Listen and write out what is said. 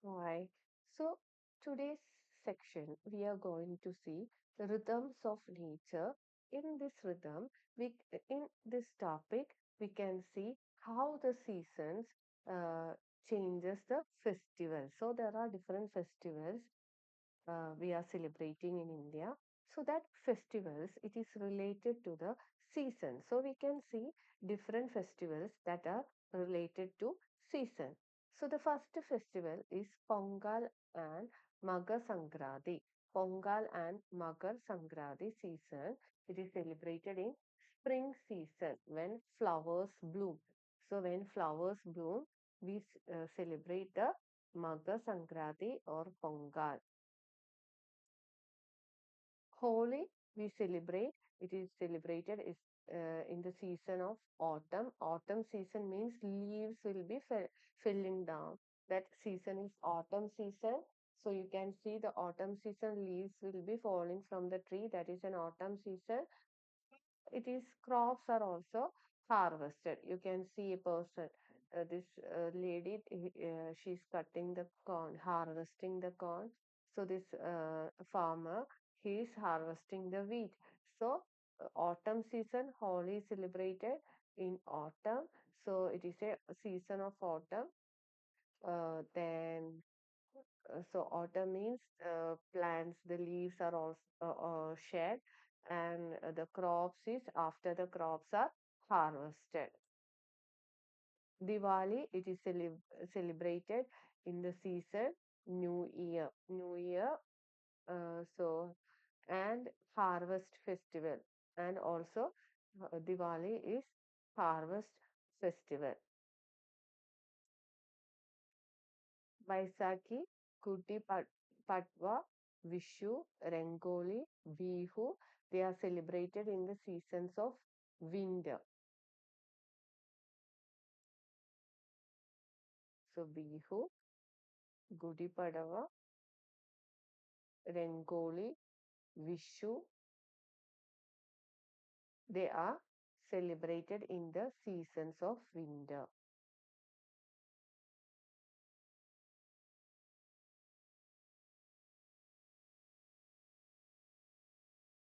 Right. So today's section, we are going to see the rhythms of nature. In this rhythm, in this topic, we can see how the seasons uh, changes the festival. So there are different festivals we are celebrating in India. So that festivals, it is related to the season. So we can see different festivals that are related to season. So the first festival is Pongal and Magar Sankranti. Pongal and Magar Sankranti season. It is celebrated in spring season when flowers bloom. So when flowers bloom, we celebrate the Magar Sankranti or Pongal. Holi we celebrate. It is celebrated is in the season of autumn. Autumn season means leaves will be filling down. That season is autumn season. So you can see the autumn season leaves will be falling from the tree. That is an autumn season. It is crops are also harvested. You can see a person, this lady, she's cutting the corn, harvesting the corn. So this farmer, he is harvesting the wheat. So autumn season, Holi is celebrated in autumn. So it is a season of autumn. Then so autumn means plants, the leaves are all shed, and the crops is after the crops are harvested. Diwali, it is celebrated in the season New Year. New Year, so and harvest festival, and also Diwali is harvest festival. Baisakhi, Padwa, Vishu, Rangoli, Bihu, they are celebrated in the seasons of winter. So Bihu, Gudi Padava, Rangoli, Vishu, they are celebrated in the seasons of winter.